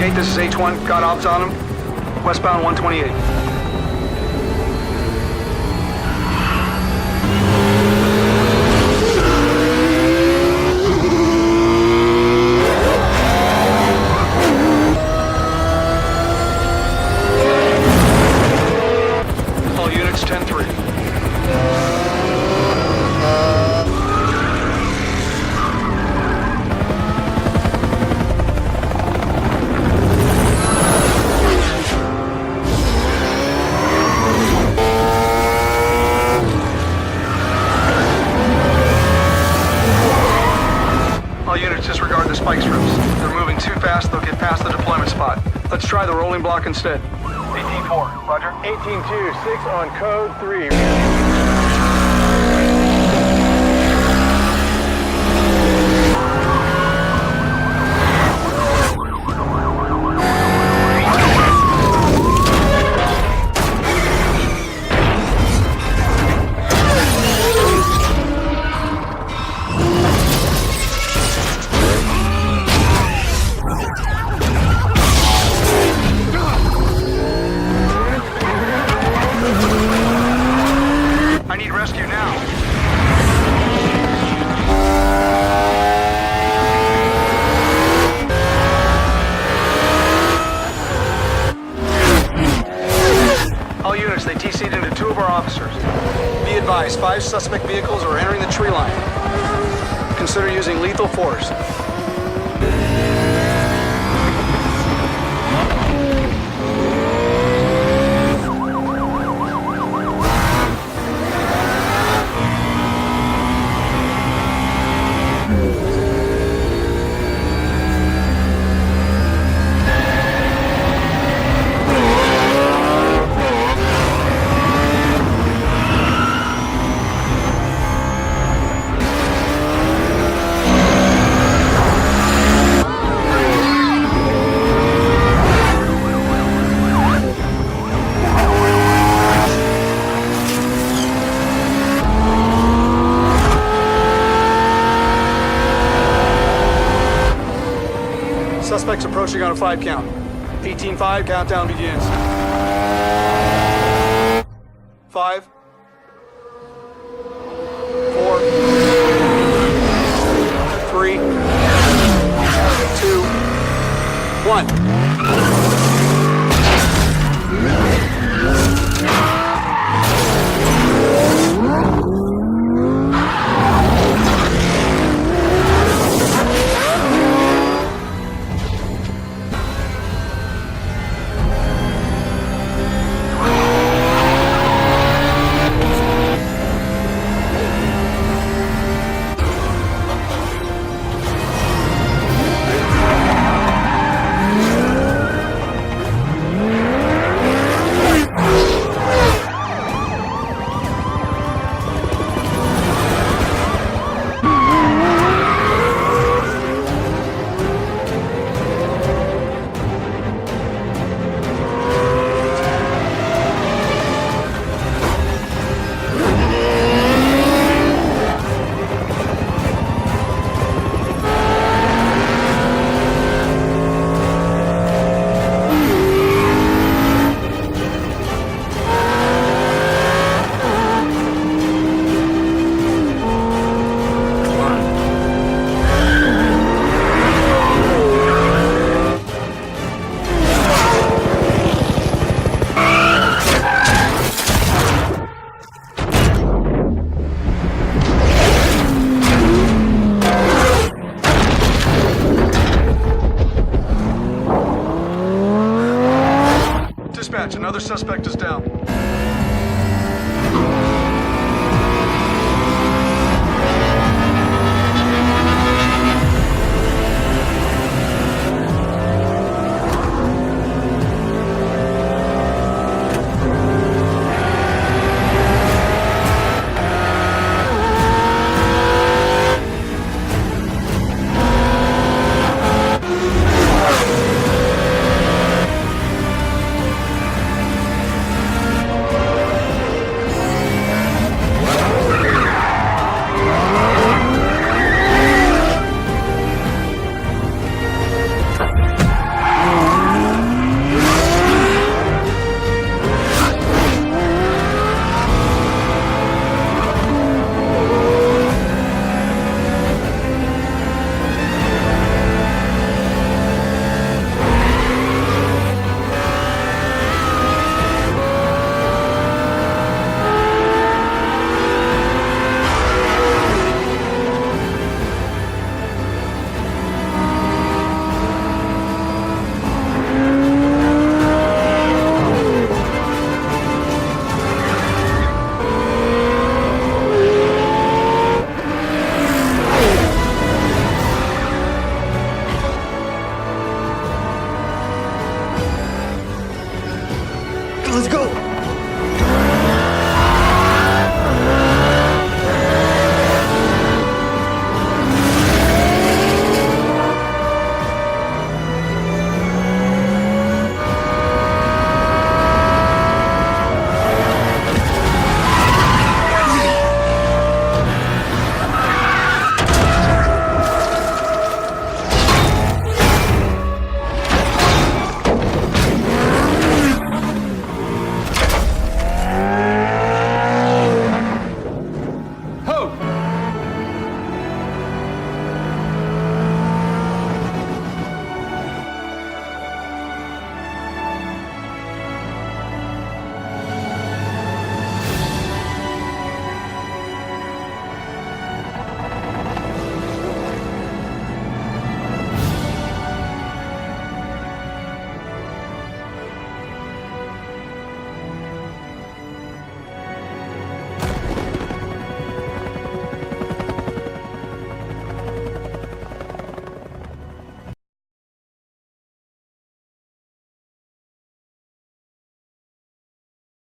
128, this is H1. Got ops on him. Westbound 128. All units 10-3. All units disregard the spike strips. They're moving too fast, they'll get past the deployment spot. Let's try the rolling block instead. 18-4, roger. 18-2, 6 on code 3. I need rescue now. All units, they TC'd into 2 of our officers. Be advised, 5 suspect vehicles are entering the tree line. Consider using lethal force. Suspects approaching on a 5 count. 18-5, countdown begins. 5, 4, 3, 2, 1. Dispatch, another suspect is down.